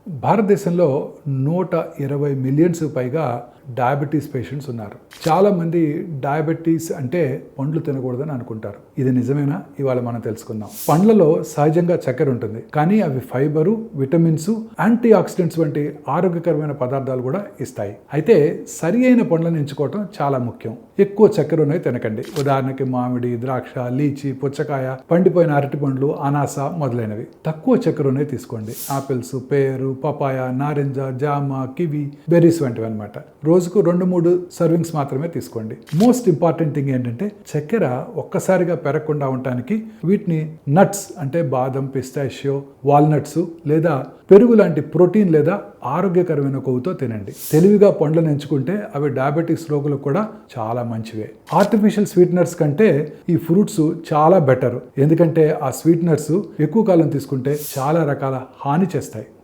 భారతదేశంలో 120 మిలియన్స్ పైగా diabetes patients ఉన్నారు. చాలామంది డయాబెటీస్ అంటే పండ్లు తినకూడదని అనుకుంటారు. ఇది నిజమేనా? ఇవాళ మనం తెలుసుకుందాం. పండ్లలో సహజంగా చక్కెర ఉంటుంది, కానీ అవి ఫైబరు, విటమిన్స్, యాంటీ ఆక్సిడెంట్స్ వంటి ఆరోగ్యకరమైన పదార్థాలు కూడా ఇస్తాయి. అయితే సరి అయిన పండ్లను ఎంచుకోవటం చాలా ముఖ్యం. ఎక్కువ చక్కెర ఉన్నవి తినకండి. ఉదాహరణకి మామిడి, ద్రాక్ష, లీచి, పుచ్చకాయ, పండిపోయిన అరటి పండ్లు, అనాస మొదలైనవి. తక్కువ చక్కెర ఉన్నవి తీసుకోండి. ఆపిల్స్, పేరు, పపాయ, నారింజ, జామ, కివి, బెర్రీస్ వంటివి అనమాట. రోజుకు 2-3 సర్వింగ్స్ మాత్రమే తీసుకోండి. మోస్ట్ ఇంపార్టెంట్ థింగ్ ఏంటంటే చక్కెర ఒక్కసారిగా పెరగకుండా ఉండటానికి వీటిని నట్స్ అంటే బాదం, పిస్తాషియో, వాల్నట్స్ లేదా పెరుగు లాంటి ప్రోటీన్ లేదా ఆరోగ్యకరమైన కొవ్వుతో తినండి. తెలివిగా పండ్లను ఎంచుకుంటే అవి డయాబెటిక్స్ రోగులకు కూడా చాలా మంచివే. ఆర్టిఫిషియల్ స్వీట్నర్స్ కంటే ఈ ఫ్రూట్స్ చాలా బెటర్. ఎందుకంటే ఆ స్వీట్నర్స్ ఎక్కువ కాలం తీసుకుంటే చాలా రకాల హాని చేస్తాయి.